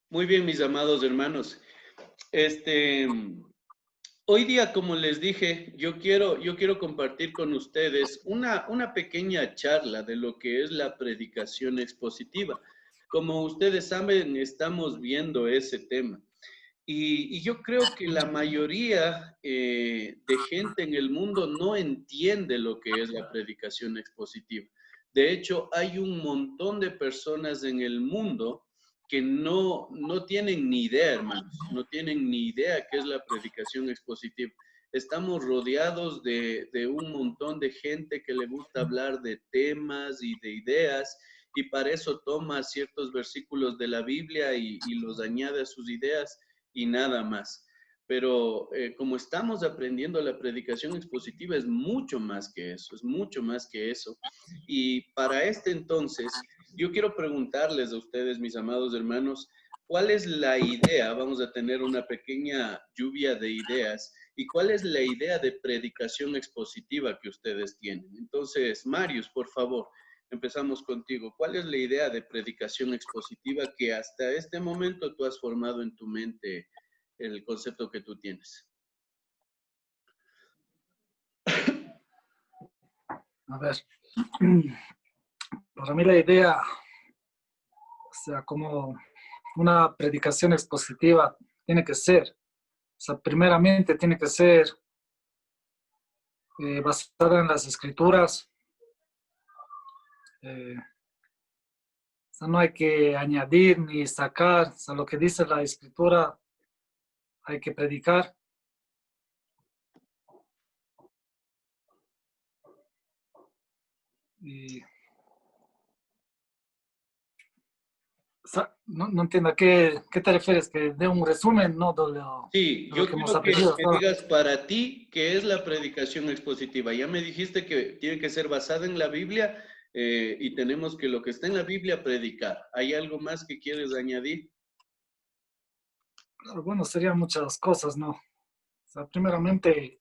Muy bien, mis amados hermanos. Este, Hoy día, como les dije, yo quiero compartir con ustedes una pequeña charla de lo que es la predicación expositiva. Como ustedes saben, estamos viendo ese tema. Y yo creo que la mayoría de gente en el mundo no entiende lo que es la predicación expositiva. De hecho, hay un montón de personas en el mundo que no tienen ni idea, hermanos, no tienen ni idea qué es la predicación expositiva. Estamos rodeados de un montón de gente que le gusta hablar de temas y de ideas, y para eso toma ciertos versículos de la Biblia y los añade a sus ideas y nada más. Pero como estamos aprendiendo la predicación expositiva, es mucho más que eso, es mucho más que eso. Y para este entonces, yo quiero preguntarles a ustedes, mis amados hermanos, ¿cuál es la idea? Vamos a tener una pequeña lluvia de ideas. ¿Y cuál es la idea de predicación expositiva que ustedes tienen? Entonces, Marius, por favor, empezamos contigo. ¿Cuál es la idea de predicación expositiva que hasta este momento tú has formado en tu mente el concepto que tú tienes? A ver, para mí la idea, o sea, como una predicación expositiva tiene que ser, o sea, primeramente tiene que ser basada en las escrituras. O sea, no hay que añadir ni sacar, o sea, lo que dice la escritura hay que predicar. Y, o sea, no entiendo a qué te refieres, que dé un resumen, ¿no? Sí, De lo yo que hemos quiero que aprendido me hasta ahora. digas para ti qué es la predicación expositiva. Ya me dijiste que tiene que ser basada en la Biblia y tenemos que lo que está en la Biblia predicar. ¿Hay algo más que quieres añadir? Bueno, serían muchas cosas, ¿no? O sea, primeramente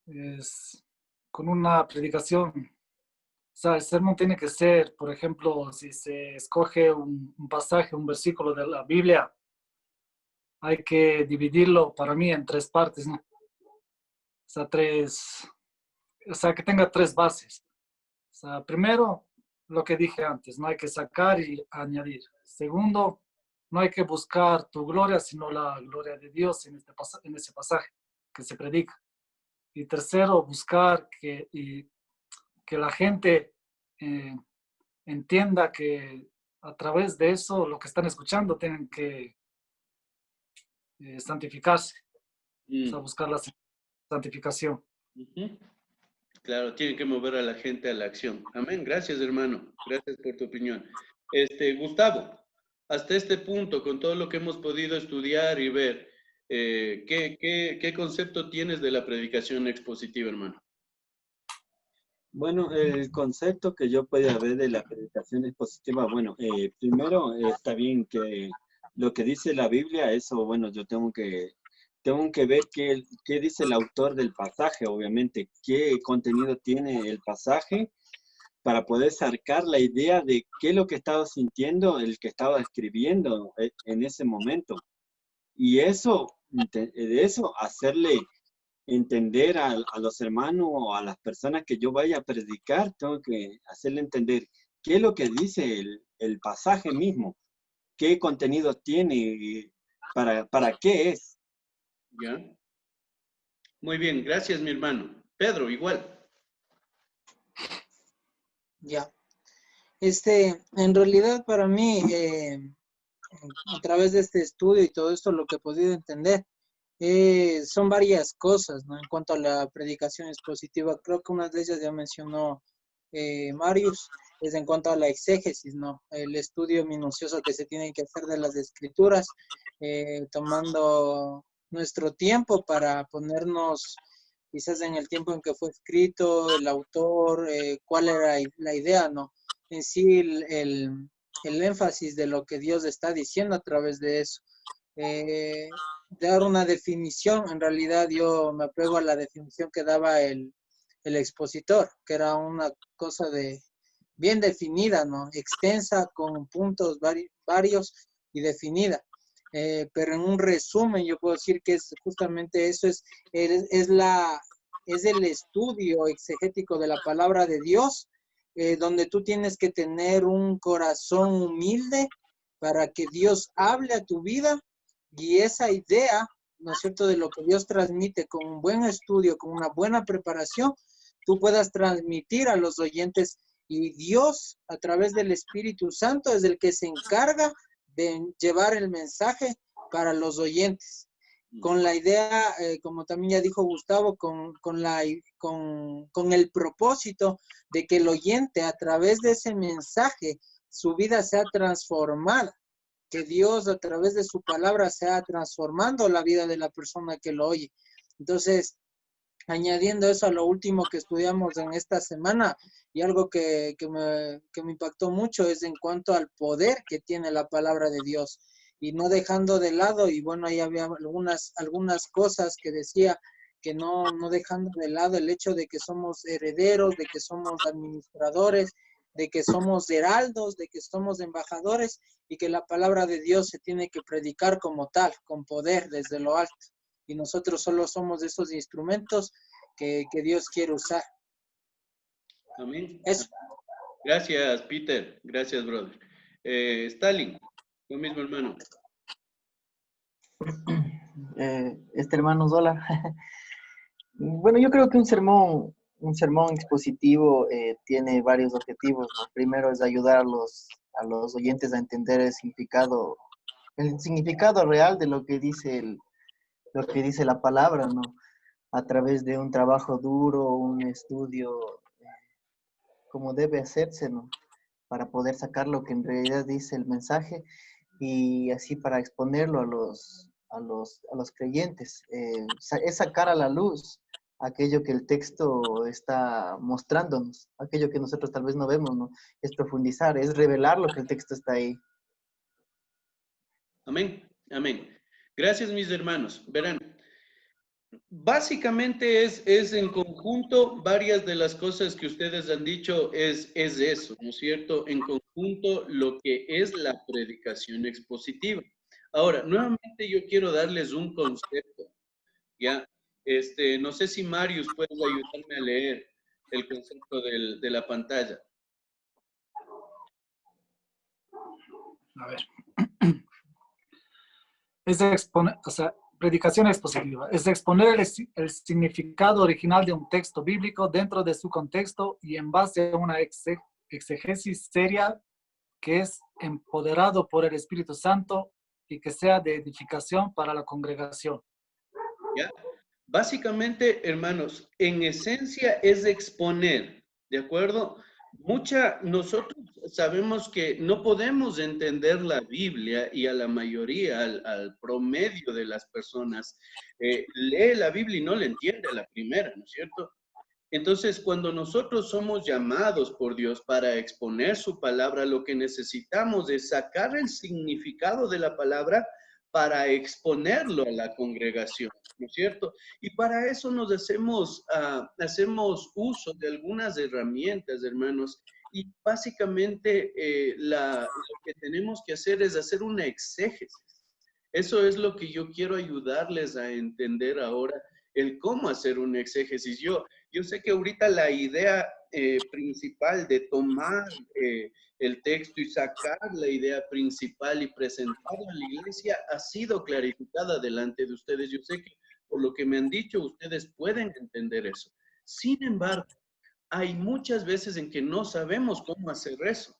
es con una predicación. O sea, el sermón tiene que ser, por ejemplo, si se escoge un pasaje, un versículo de la Biblia, hay que dividirlo para mí en tres partes, ¿no? O sea, o sea, que tenga tres bases. O sea, primero, lo que dije antes, no hay que sacar y añadir. Segundo, no hay que buscar tu gloria, sino la gloria de Dios en ese pasaje que se predica. Y tercero, buscar que la gente eh, entienda que a través de eso, lo que están escuchando, tienen que santificarse, o sea, Mm, buscar la santificación. ujú. Claro, tiene que mover a la gente a la acción. Amén. Gracias, hermano. Gracias por tu opinión. Gustavo, hasta este punto, con todo lo que hemos podido estudiar y ver, ¿qué concepto tienes de la predicación expositiva, hermano? Bueno, el concepto que yo podía ver de la predicación expositiva, bueno, primero está bien que lo que dice la Biblia, eso, bueno, yo tengo que ver qué dice el autor del pasaje, obviamente, qué contenido tiene el pasaje para poder sacar la idea de qué es lo que estaba sintiendo el que estaba escribiendo en ese momento. Y eso, de eso, hacerle entender a los hermanos o a las personas que yo vaya a predicar, tengo que hacerle entender qué es lo que dice el pasaje mismo, qué contenido tiene, y para qué es. ¿Ya? Muy bien, gracias, mi hermano. Pedro, igual. Ya. En realidad para mí, a través de este estudio y todo esto, lo que he podido entender son varias cosas, ¿no? En cuanto a la predicación expositiva, creo que una de ellas ya mencionó Marius, es en cuanto a la exégesis, ¿no? El estudio minucioso que se tiene que hacer de las escrituras, tomando nuestro tiempo para ponernos quizás en el tiempo en que fue escrito, el autor, cuál era la idea, ¿no? En sí, el énfasis de lo que Dios está diciendo a través de eso. Dar una definición, en realidad yo me apego a la definición que daba el expositor, que era una cosa bien definida, ¿no? Extensa, con puntos varios y definida. Pero en un resumen yo puedo decir que es justamente eso, es el estudio exegético de la palabra de Dios, donde tú tienes que tener un corazón humilde para que Dios hable a tu vida, y esa idea, ¿no es cierto?, de lo que Dios transmite con un buen estudio, con una buena preparación, tú puedas transmitir a los oyentes, y Dios, a través del Espíritu Santo, es el que se encarga de llevar el mensaje para los oyentes. Con la idea, como también ya dijo Gustavo, con el propósito de que el oyente, a través de ese mensaje, su vida sea transformada, que Dios a través de su palabra sea transformando la vida de la persona que lo oye. Entonces, añadiendo eso a lo último que estudiamos en esta semana, y algo que me impactó mucho es en cuanto al poder que tiene la palabra de Dios, y no dejando de lado, y bueno, ahí había algunas cosas que decía, que no dejando de lado el hecho de que somos herederos, de que somos administradores, de que somos heraldos, de que somos embajadores, y que la palabra de Dios se tiene que predicar como tal, con poder desde lo alto. Y nosotros solo somos esos instrumentos que Dios quiere usar. Amén. Eso. Gracias, Peter. Gracias, brother. Stalin, lo mismo, hermano. Hermanos, hola. Bueno, yo creo que un sermón expositivo tiene varios objetivos, ¿no? Primero es ayudar a los oyentes a entender el significado real de lo que dice la palabra, ¿no? A través de un trabajo duro, un estudio como debe hacerse, ¿no? Para poder sacar lo que en realidad dice el mensaje, y así para exponerlo a los creyentes. Es sacar a la luz aquello que el texto está mostrándonos, aquello que nosotros tal vez no vemos, ¿no? Es profundizar, es revelar lo que el texto está ahí. Amén, amén. Gracias, mis hermanos. Verán, básicamente es en conjunto varias de las cosas que ustedes han dicho, es eso, ¿no es cierto? En conjunto lo que es la predicación expositiva. Ahora, nuevamente yo quiero darles un concepto, ¿ya? No sé si Marius puede ayudarme a leer el concepto de la pantalla. A ver. Es exponer, o sea, predicación expositiva, es exponer el significado original de un texto bíblico dentro de su contexto y en base a una exegesis seria que es empoderado por el Espíritu Santo y que sea de edificación para la congregación. ¿Ya? Básicamente, hermanos, en esencia es exponer, ¿de acuerdo? Nosotros sabemos que no podemos entender la Biblia, y a la mayoría, al promedio de las personas, lee la Biblia y no la entiende a la primera, ¿no es cierto? Entonces, cuando nosotros somos llamados por Dios para exponer su palabra, lo que necesitamos es sacar el significado de la palabra para exponerlo a la congregación, ¿no es cierto? Y para eso nos hacemos uso de algunas herramientas, hermanos, y básicamente lo que tenemos que hacer es hacer una exégesis. Eso es lo que yo quiero ayudarles a entender ahora, el cómo hacer una exégesis. Yo sé que ahorita la idea principal de tomar el texto y sacar la idea principal y presentarla a la iglesia ha sido clarificada delante de ustedes. Yo sé que por lo que me han dicho, ustedes pueden entender eso. Sin embargo, hay muchas veces en que no sabemos cómo hacer eso.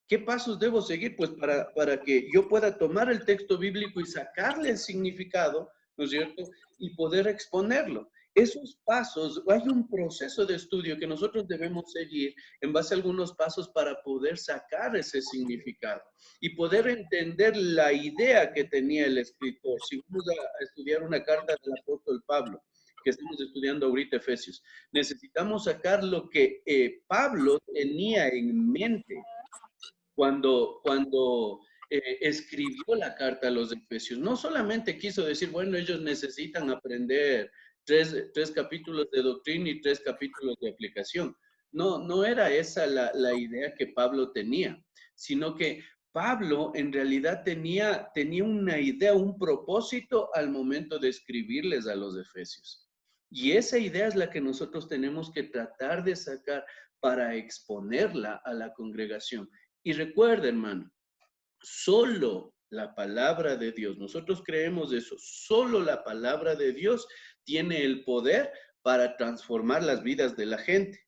¿Qué pasos debo seguir? Pues para que yo pueda tomar el texto bíblico y sacarle el significado, ¿no es cierto? Y poder exponerlo. Esos pasos, hay un proceso de estudio que nosotros debemos seguir en base a algunos pasos para poder sacar ese significado y poder entender la idea que tenía el escritor. Si vamos a estudiar una carta del apóstol Pablo, que estamos estudiando ahorita Efesios, necesitamos sacar lo que Pablo tenía en mente cuando escribió la carta a los Efesios. No solamente quiso decir, bueno, ellos necesitan aprender tres capítulos de doctrina y 3 capítulos de aplicación. No era esa la idea que Pablo tenía, sino que Pablo en realidad tenía una idea, un propósito al momento de escribirles a los efesios. Y esa idea es la que nosotros tenemos que tratar de sacar para exponerla a la congregación. Y recuerda, hermano, solo la palabra de Dios, nosotros creemos eso, solo la palabra de Dios tiene el poder para transformar las vidas de la gente,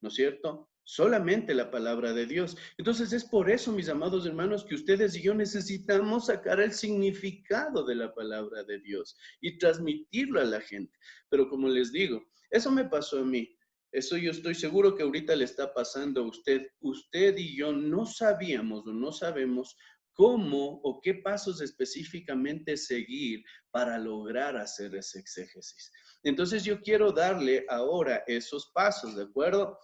¿no es cierto? Solamente la palabra de Dios. Entonces es por eso, mis amados hermanos, que ustedes y yo necesitamos sacar el significado de la palabra de Dios y transmitirlo a la gente. Pero como les digo, eso me pasó a mí. Eso yo estoy seguro que ahorita le está pasando a usted. Usted y yo no sabíamos o no sabemos cómo o qué pasos específicamente seguir para lograr hacer ese exégesis. Entonces yo quiero darle ahora esos pasos, ¿de acuerdo?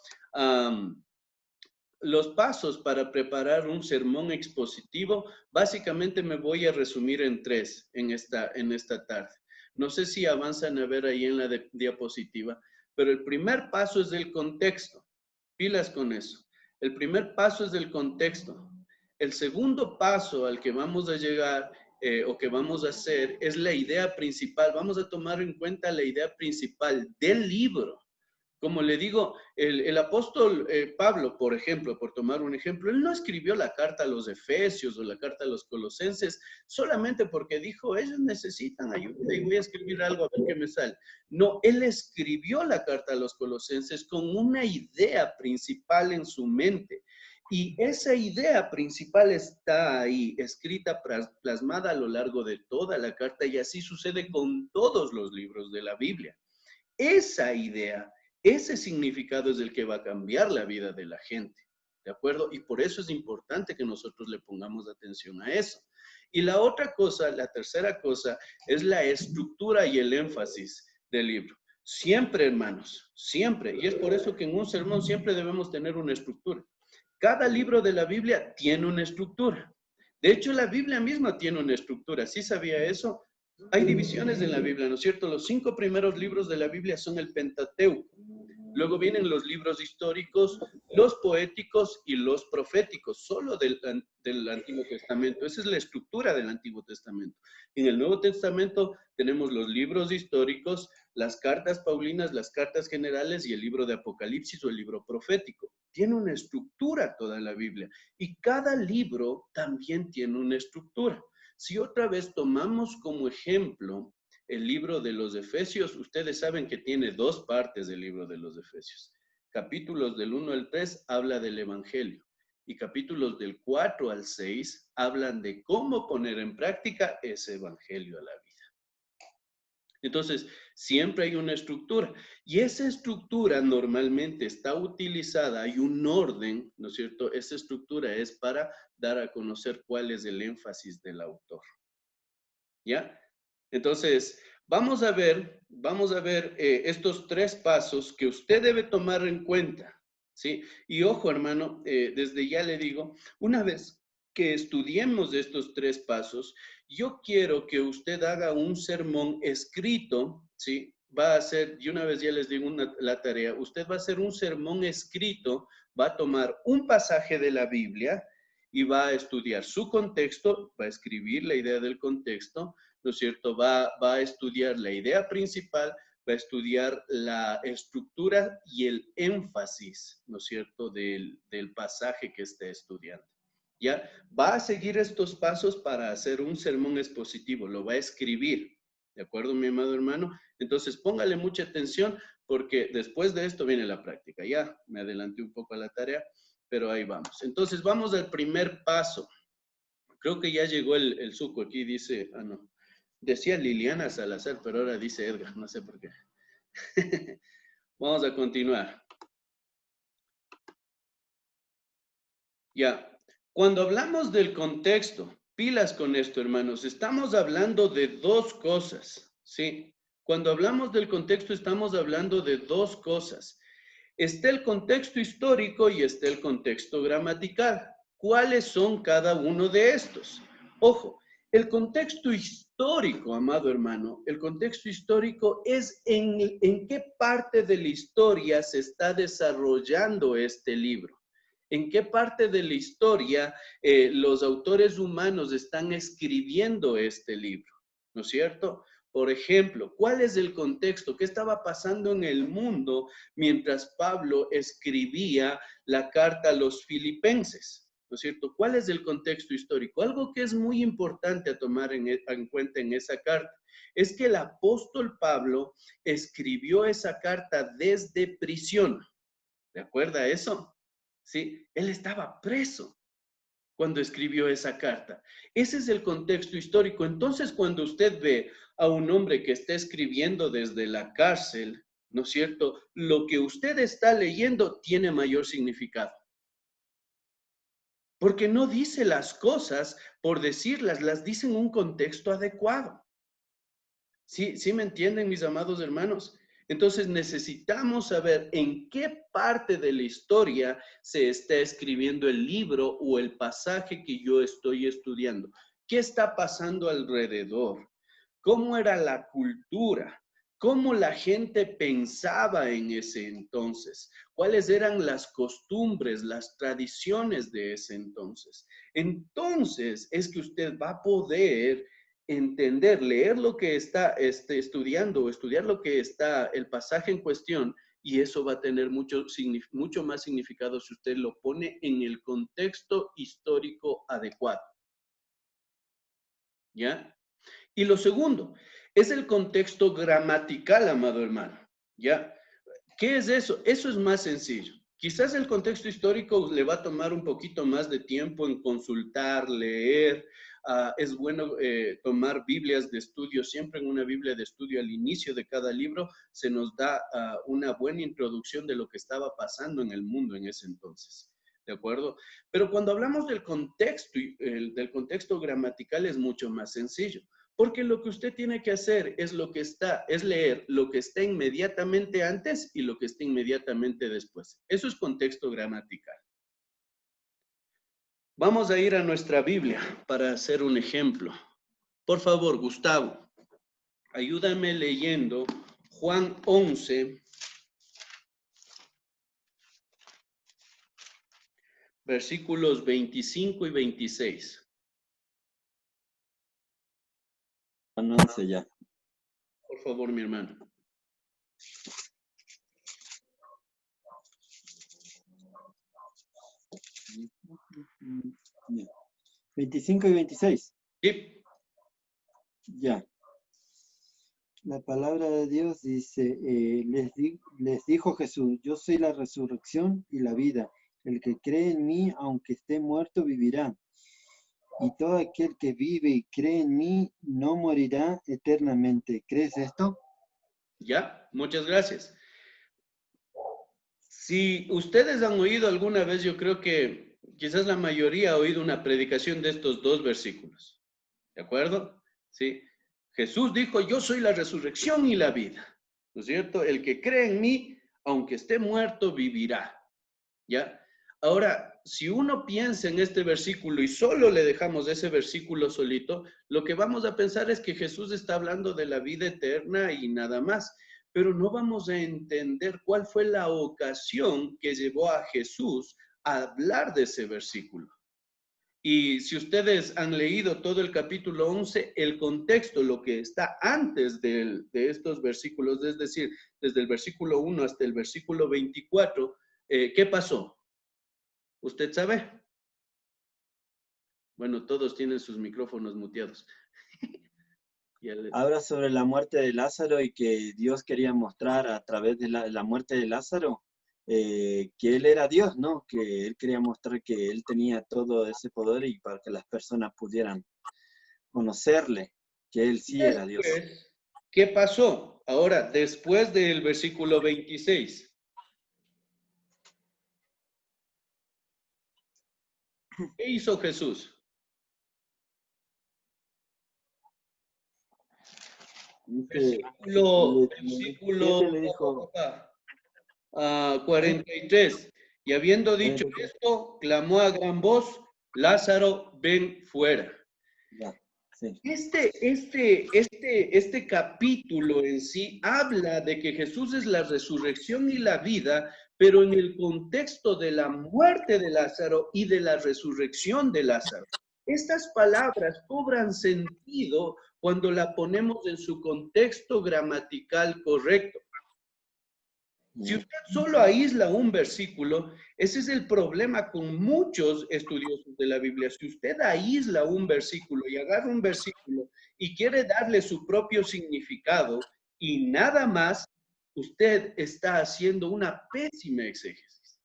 Los pasos para preparar un sermón expositivo, básicamente me voy a resumir en 3 en esta tarde. No sé si avanzan a ver ahí en la diapositiva, pero el primer paso es del contexto. Pilas con eso. El primer paso es del contexto. El segundo paso al que vamos a llegar o que vamos a hacer es la idea principal. Vamos a tomar en cuenta la idea principal del libro. Como le digo, el apóstol Pablo, por ejemplo, por tomar un ejemplo, él no escribió la carta a los Efesios o la carta a los Colosenses solamente porque dijo, ellos necesitan ayuda y voy a escribir algo a ver qué me sale. No, él escribió la carta a los Colosenses con una idea principal en su mente. Y esa idea principal está ahí, escrita, plasmada a lo largo de toda la carta, y así sucede con todos los libros de la Biblia. Esa idea, ese significado es el que va a cambiar la vida de la gente, ¿de acuerdo? Y por eso es importante que nosotros le pongamos atención a eso. Y la otra cosa, la tercera cosa, es la estructura y el énfasis del libro. Siempre, hermanos, siempre. Y es por eso que en un sermón siempre debemos tener una estructura. Cada libro de la Biblia tiene una estructura. De hecho, la Biblia misma tiene una estructura. ¿Sí sabía eso? Hay divisiones en la Biblia, ¿no es cierto? Los 5 primeros libros de la Biblia son el Pentateuco. Luego vienen los libros históricos, los poéticos y los proféticos, solo del Antiguo Testamento. Esa es la estructura del Antiguo Testamento. En el Nuevo Testamento tenemos los libros históricos, las cartas paulinas, las cartas generales y el libro de Apocalipsis o el libro profético. Tiene una estructura toda la Biblia y cada libro también tiene una estructura. Si otra vez tomamos como ejemplo el libro de los Efesios, ustedes saben que tiene 2 partes del libro de los Efesios. Capítulos del 1 al 3 habla del Evangelio y capítulos del 4 al 6 hablan de cómo poner en práctica ese Evangelio a la vida. Entonces, siempre hay una estructura y esa estructura normalmente está utilizada, hay un orden, ¿no es cierto? Esa estructura es para dar a conocer cuál es el énfasis del autor. ¿Ya? Entonces, vamos a ver estos 3 pasos que usted debe tomar en cuenta, ¿sí? Y ojo, hermano, desde ya le digo, una vez que estudiemos estos 3 pasos, yo quiero que usted haga un sermón escrito, ¿sí? Va a hacer, y una vez ya les digo la tarea, usted va a hacer un sermón escrito, va a tomar un pasaje de la Biblia y va a estudiar su contexto, va a escribir la idea del contexto, ¿no es cierto? Va a estudiar la idea principal, va a estudiar la estructura y el énfasis, ¿no es cierto?, del pasaje que esté estudiando. ¿Ya? Va a seguir estos pasos para hacer un sermón expositivo, lo va a escribir, ¿de acuerdo, mi amado hermano? Entonces, póngale mucha atención porque después de esto viene la práctica. Ya me adelanté un poco a la tarea, pero ahí vamos. Entonces, vamos al primer paso. Creo que ya llegó el suco aquí, dice, no. Decía Liliana Salazar, pero ahora dice Edgar, no sé por qué. Vamos a continuar. Ya, cuando hablamos del contexto, pilas con esto, hermanos, estamos hablando de 2 cosas, ¿sí? Cuando hablamos del contexto, estamos hablando de 2 cosas. Está el contexto histórico y está el contexto gramatical. ¿Cuáles son cada uno de estos? Ojo, El contexto histórico, amado hermano, el contexto histórico es en qué parte de la historia se está desarrollando este libro. ¿En qué parte de la historia los autores humanos están escribiendo este libro? ¿No es cierto? Por ejemplo, ¿cuál es el contexto? ¿Qué estaba pasando en el mundo mientras Pablo escribía la carta a los filipenses? ¿No es cierto? ¿Cuál es el contexto histórico? Algo que es muy importante a tomar en cuenta en esa carta es que el apóstol Pablo escribió esa carta desde prisión. ¿De acuerdo a eso? Sí, él estaba preso cuando escribió esa carta. Ese es el contexto histórico. Entonces, cuando usted ve a un hombre que está escribiendo desde la cárcel, ¿no es cierto? Lo que usted está leyendo tiene mayor significado. Porque no dice las cosas por decirlas, las dice en un contexto adecuado. ¿Sí, sí me entienden, mis amados hermanos? Entonces necesitamos saber en qué parte de la historia se está escribiendo el libro o el pasaje que yo estoy estudiando. ¿Qué está pasando alrededor? ¿Cómo era la cultura? ¿Cómo la gente pensaba en ese entonces? ¿Cuáles eran las costumbres, las tradiciones de ese entonces? Entonces es que usted va a poder entender, leer lo que está estudiando o estudiar lo que está el pasaje en cuestión, y eso va a tener mucho más significado si usted lo pone en el contexto histórico adecuado. ¿Ya? Y lo segundo, es el contexto gramatical, amado hermano. ¿Ya? ¿Qué es eso? Eso es más sencillo. Quizás el contexto histórico le va a tomar un poquito más de tiempo en consultar, leer. Es bueno tomar Biblias de estudio. Siempre en una Biblia de estudio al inicio de cada libro se nos da una buena introducción de lo que estaba pasando en el mundo en ese entonces. ¿De acuerdo? Pero cuando hablamos del contexto gramatical es mucho más sencillo. Porque lo que usted tiene que hacer es leer lo que está inmediatamente antes y lo que está inmediatamente después. Eso es contexto gramatical. Vamos a ir a nuestra Biblia para hacer un ejemplo. Por favor, Gustavo, ayúdame leyendo Juan 11, versículos 25 y 26. Juan 11 ya. Por favor, mi hermano. Ya. 25 y 26. Sí. Ya. La palabra de Dios dice, les dijo Jesús, yo soy la resurrección y la vida. El que cree en mí, aunque esté muerto, vivirá. Y todo aquel que vive y cree en mí, no morirá eternamente. ¿Crees esto? Ya, muchas gracias. Si ustedes han oído alguna vez, yo creo que quizás la mayoría ha oído una predicación de estos dos versículos. ¿De acuerdo? Sí. Jesús dijo, yo soy la resurrección y la vida. ¿No es cierto? El que cree en mí, aunque esté muerto, vivirá. ¿Ya? Ahora, si uno piensa en este versículo y solo le dejamos ese versículo solito, lo que vamos a pensar es que Jesús está hablando de la vida eterna y nada más. Pero no vamos a entender cuál fue la ocasión que llevó a Jesús a hablar de ese versículo. Y si ustedes han leído todo el capítulo 11, el contexto, lo que está antes de estos versículos, es decir, desde el versículo 1 hasta el versículo 24, ¿qué pasó? ¿Usted sabe? Bueno, todos tienen sus micrófonos muteados. Habla sobre la muerte de Lázaro y que Dios quería mostrar a través de la muerte de Lázaro que él era Dios, ¿no? Que él quería mostrar que él tenía todo ese poder y para que las personas pudieran conocerle, que él sí era Dios. ¿Qué pasó? Ahora, después del versículo 26. ¿Qué hizo Jesús? Versículo le dijo, 43. Y habiendo dicho esto, clamó a gran voz, Lázaro, ven fuera. Ya. Sí. Este capítulo en sí habla de que Jesús es la resurrección y la vida, pero en el contexto de la muerte de Lázaro y de la resurrección de Lázaro. Estas palabras cobran sentido cuando la ponemos en su contexto gramatical correcto. Si usted solo aísla un versículo, ese es el problema con muchos estudiosos de la Biblia. Si usted aísla un versículo y agarra un versículo y quiere darle su propio significado y nada más, usted está haciendo una pésima exégesis.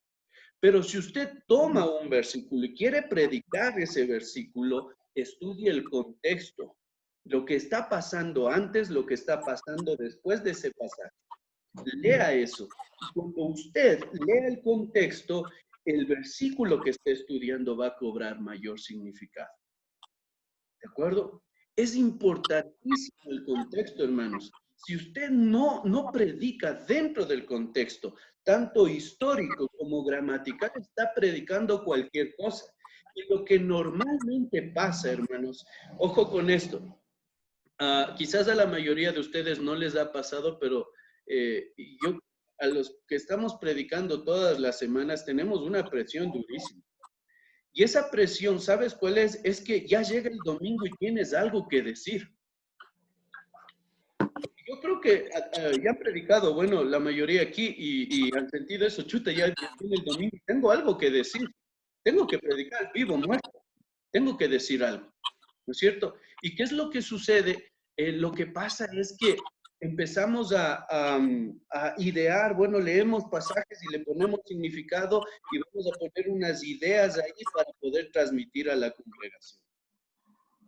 Pero si usted toma un versículo y quiere predicar ese versículo, estudie el contexto, lo que está pasando antes, lo que está pasando después de ese pasaje. Lea eso. Y cuando usted lea el contexto, el versículo que esté estudiando va a cobrar mayor significado. ¿De acuerdo? Es importantísimo el contexto, hermanos. Si usted no predica dentro del contexto, tanto histórico como gramatical, está predicando cualquier cosa. Y lo que normalmente pasa, hermanos, ojo con esto. Quizás a la mayoría de ustedes no les ha pasado, pero yo, a los que estamos predicando todas las semanas, tenemos una presión durísima. Y esa presión, ¿sabes cuál es? Es que ya llega el domingo y tienes algo que decir. Yo creo que ya han predicado, bueno, la mayoría aquí y han sentido eso, chuta, ya viene el domingo, tengo algo que decir. Tengo que predicar, vivo, muerto. Tengo que decir algo, ¿no es cierto? ¿Y qué es lo que sucede? Lo que pasa es que empezamos a idear, bueno, leemos pasajes y le ponemos significado y vamos a poner unas ideas ahí para poder transmitir a la congregación.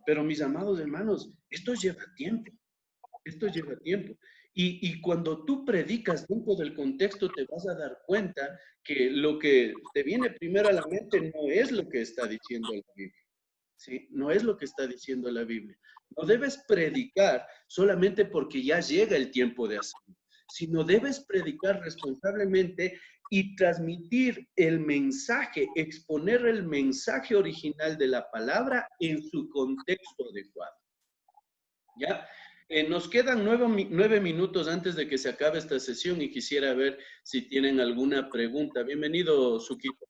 Pero mis amados hermanos, esto lleva tiempo, esto lleva tiempo. Y cuando tú predicas dentro del contexto te vas a dar cuenta que lo que te viene primero a la mente no es lo que está diciendo la Biblia. ¿Sí? No es lo que está diciendo la Biblia. No debes predicar solamente porque ya llega el tiempo de hacerlo, sino debes predicar responsablemente y transmitir el mensaje, exponer el mensaje original de la palabra en su contexto adecuado. ¿Ya? Nos quedan 9 minutos antes de que se acabe esta sesión y quisiera ver si tienen alguna pregunta. Bienvenido, Suquito.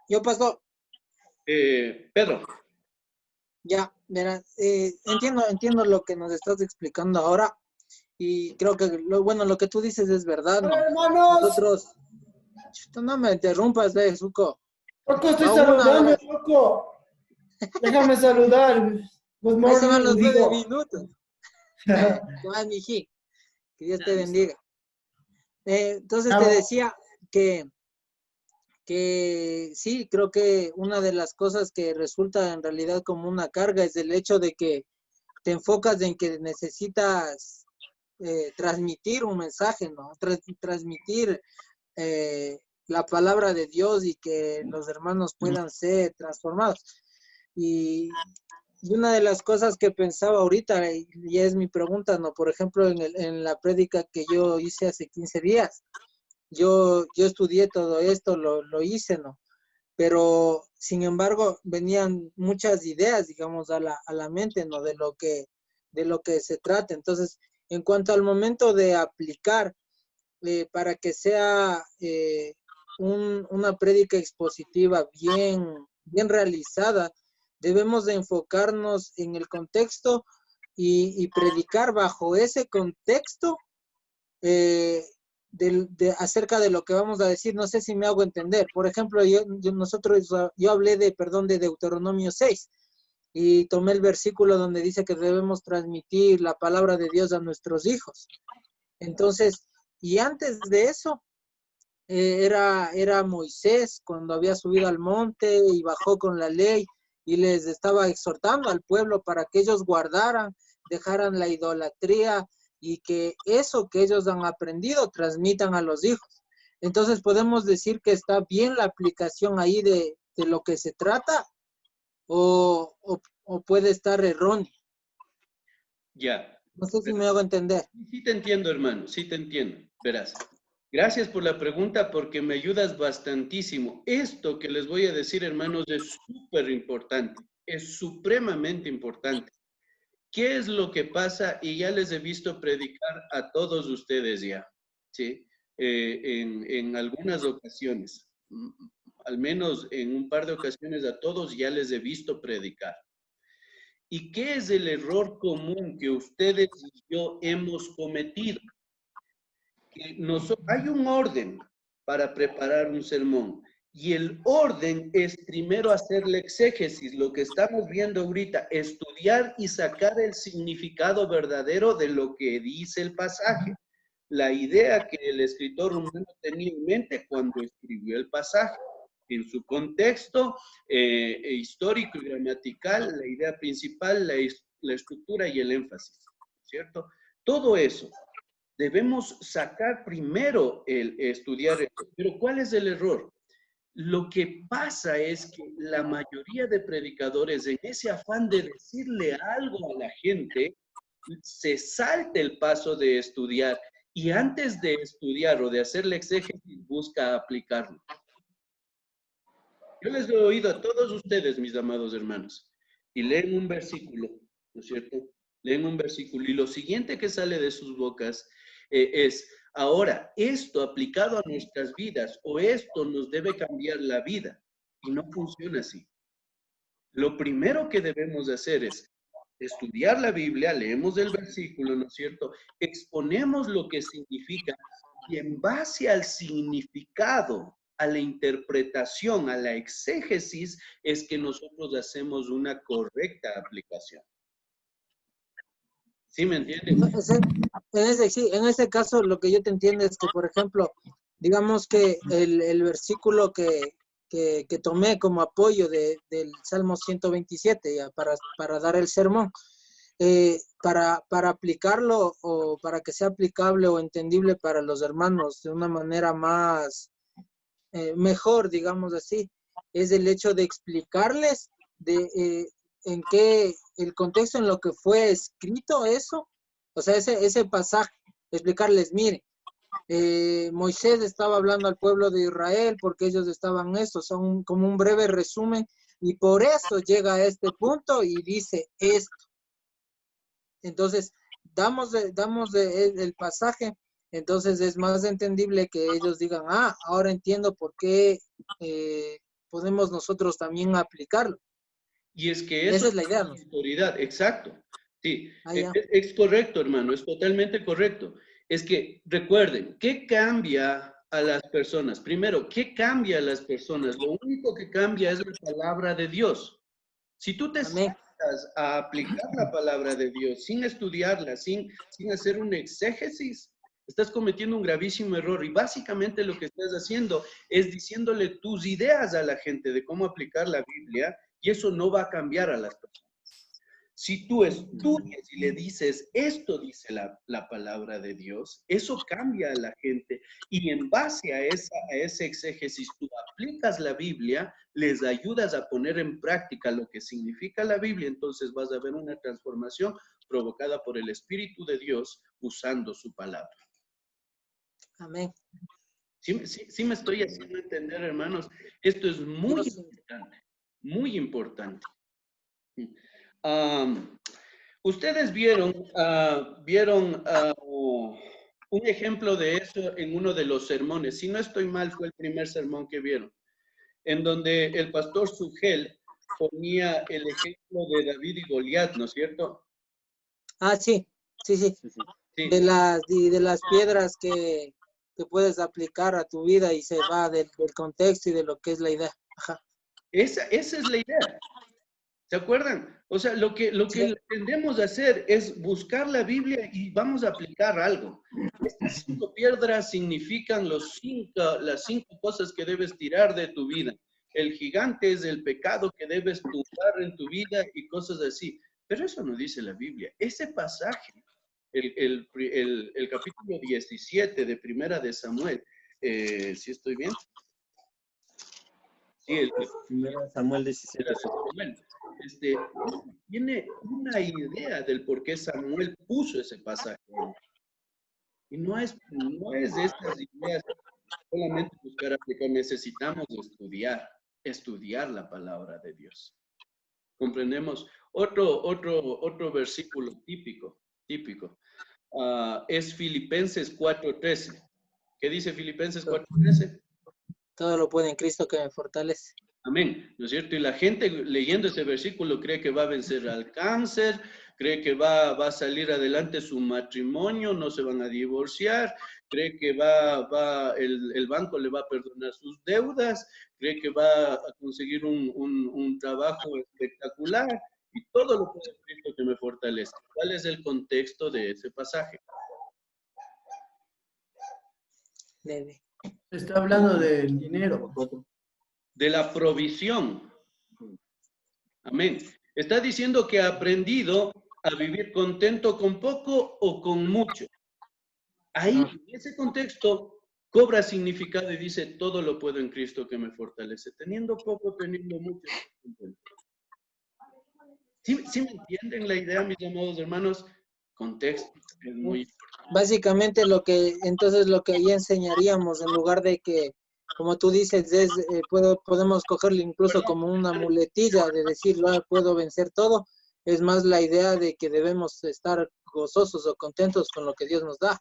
Yo, pastor. Pedro. Ya, verás, entiendo lo que nos estás explicando ahora y creo que lo que tú dices es verdad, ¿no? Hermanos, Nosotros, no me interrumpas, Zuko. loco, estoy Va saludando, hora. loco. Déjame saludar. Good Ahí se morning, van los 9 digo. minutos. ¿Qué más, miji? Que Dios te bendiga. Entonces te decía que sí, creo que una de las cosas que resulta en realidad como una carga es el hecho de que te enfocas en que necesitas transmitir un mensaje, ¿no? Transmitir la palabra de Dios y que los hermanos puedan ser transformados. Y una de las cosas que pensaba ahorita, y es mi pregunta, ¿no? Por ejemplo, en la prédica que yo hice hace 15 días, yo estudié todo esto, lo hice, ¿no? Pero, sin embargo, venían muchas ideas, digamos, a la mente, ¿no? De lo que se trata. Entonces, en cuanto al momento de aplicar, para que sea una prédica expositiva bien realizada, debemos de enfocarnos en el contexto y predicar bajo ese contexto acerca de lo que vamos a decir. No sé si me hago entender. Por ejemplo, yo hablé de Deuteronomio 6 y tomé el versículo donde dice que debemos transmitir la palabra de Dios a nuestros hijos. Entonces, y antes de eso, era Moisés cuando había subido al monte y bajó con la ley y les estaba exhortando al pueblo para que ellos guardaran, dejaran la idolatría y que eso que ellos han aprendido transmitan a los hijos. Entonces podemos decir que está bien la aplicación ahí de lo que se trata o puede estar erróneo. Ya. No sé si me hago entender. Sí te entiendo, hermano, sí te entiendo. Verás, Gracias por la pregunta porque me ayudas bastantísimo. Esto que les voy a decir, hermanos, es súper importante, es supremamente importante. ¿Qué es lo que pasa? Y ya les he visto predicar a todos ustedes ya, ¿sí? En algunas ocasiones, al menos en un par de ocasiones a todos ya les he visto predicar. ¿Y qué es el error común que ustedes y yo hemos cometido? Hay un orden para preparar un sermón y el orden es primero hacer la exégesis, lo que estamos viendo ahorita, estudiar y sacar el significado verdadero de lo que dice el pasaje. La idea que el escritor romano tenía en mente cuando escribió el pasaje. En su contexto histórico y gramatical, la idea principal, la estructura y el énfasis, ¿cierto? Todo eso. Debemos sacar primero el estudiar esto. Pero ¿cuál es el error? Lo que pasa es que la mayoría de predicadores, en ese afán de decirle algo a la gente, se salta el paso de estudiar y antes de estudiar o de hacer la exégesis busca aplicarlo. Yo les he oído a todos ustedes, mis amados hermanos, y leen un versículo, ¿no es cierto? Leen un versículo y lo siguiente que sale de sus bocas es, ahora, esto aplicado a nuestras vidas o esto nos debe cambiar la vida. Y no funciona así. Lo primero que debemos hacer es estudiar la Biblia, leemos el versículo, ¿no es cierto? Exponemos lo que significa y en base al significado, a la interpretación, a la exégesis, es que nosotros hacemos una correcta aplicación. ¿Sí me entienden? Sí, en ese caso lo que yo te entiendo es que, por ejemplo, digamos que el versículo que tomé como apoyo del Salmo 127 ya, para dar el sermón, para aplicarlo o para que sea aplicable o entendible para los hermanos de una manera más mejor, digamos así, es el hecho de explicarles en qué, el contexto en lo que fue escrito eso, o sea, ese pasaje, explicarles, mire, Moisés estaba hablando al pueblo de Israel porque ellos estaban son como un breve resumen y por eso llega a este punto y dice esto. Entonces, damos el pasaje, entonces es más entendible que ellos digan, ahora entiendo por qué podemos nosotros también aplicarlo. Y es que eso esa es la idea, ¿no? Autoridad, exacto. Sí, Ya. es correcto, hermano, es totalmente correcto. Es que recuerden, ¿qué cambia a las personas? Primero, ¿qué cambia a las personas? Lo único que cambia es la palabra de Dios. Si tú te sientas a aplicar la palabra de Dios sin estudiarla, sin hacer un exégesis, estás cometiendo un gravísimo error. Y básicamente lo que estás haciendo es diciéndole tus ideas a la gente de cómo aplicar la Biblia y eso no va a cambiar a las personas. Si tú estudias y le dices, esto dice la palabra de Dios, eso cambia a la gente y en base a ese exégesis tú aplicas la Biblia, les ayudas a poner en práctica lo que significa la Biblia, entonces vas a ver una transformación provocada por el Espíritu de Dios usando su palabra. Amén. Sí me estoy haciendo entender, hermanos. Esto es muy importante, muy importante. Ustedes vieron un ejemplo de eso en uno de los sermones. Si no estoy mal, fue el primer sermón que vieron, en donde el pastor Sugel ponía el ejemplo de David y Goliat, ¿no es cierto? Sí. Sí. De las piedras que puedes aplicar a tu vida y se va del contexto y de lo que es la idea. Ajá. Esa es la idea. ¿Se acuerdan? O sea, lo que tendemos a hacer es buscar la Biblia y vamos a aplicar algo. Estas 5 piedras significan las 5 cosas que debes tirar de tu vida. El gigante es el pecado que debes tumbar en tu vida y cosas así. Pero eso no dice la Biblia. Ese pasaje, el capítulo 17 de Primera de Samuel, ¿sí estoy bien? Sí, el Primera Samuel 17. Tiene una idea del por qué Samuel puso ese pasaje. Y no es de estas ideas solamente buscar aplicar, necesitamos estudiar la palabra de Dios. Comprendemos. Otro versículo típico, es Filipenses 4:13. ¿Qué dice Filipenses 4:13? Todo lo puede en Cristo que me fortalece. Amén, ¿no es cierto? Y la gente leyendo ese versículo cree que va a vencer al cáncer, cree que va a salir adelante su matrimonio, no se van a divorciar, cree que el banco le va a perdonar sus deudas, cree que va a conseguir un trabajo espectacular y todo lo puede Cristo que me fortalece. ¿Cuál es el contexto de ese pasaje? Leve. Está hablando del dinero. De la provisión. Amén. Está diciendo que ha aprendido a vivir contento con poco o con mucho. Ahí, en ese contexto, cobra significado y dice, todo lo puedo en Cristo que me fortalece. Teniendo poco, teniendo mucho. ¿Sí me entienden la idea, mis amados hermanos? Contexto es muy importante. Básicamente entonces lo que ahí enseñaríamos, en lugar de que, como tú dices, podemos cogerlo incluso como una muletilla de decir, puedo vencer todo, es más la idea de que debemos estar gozosos o contentos con lo que Dios nos da.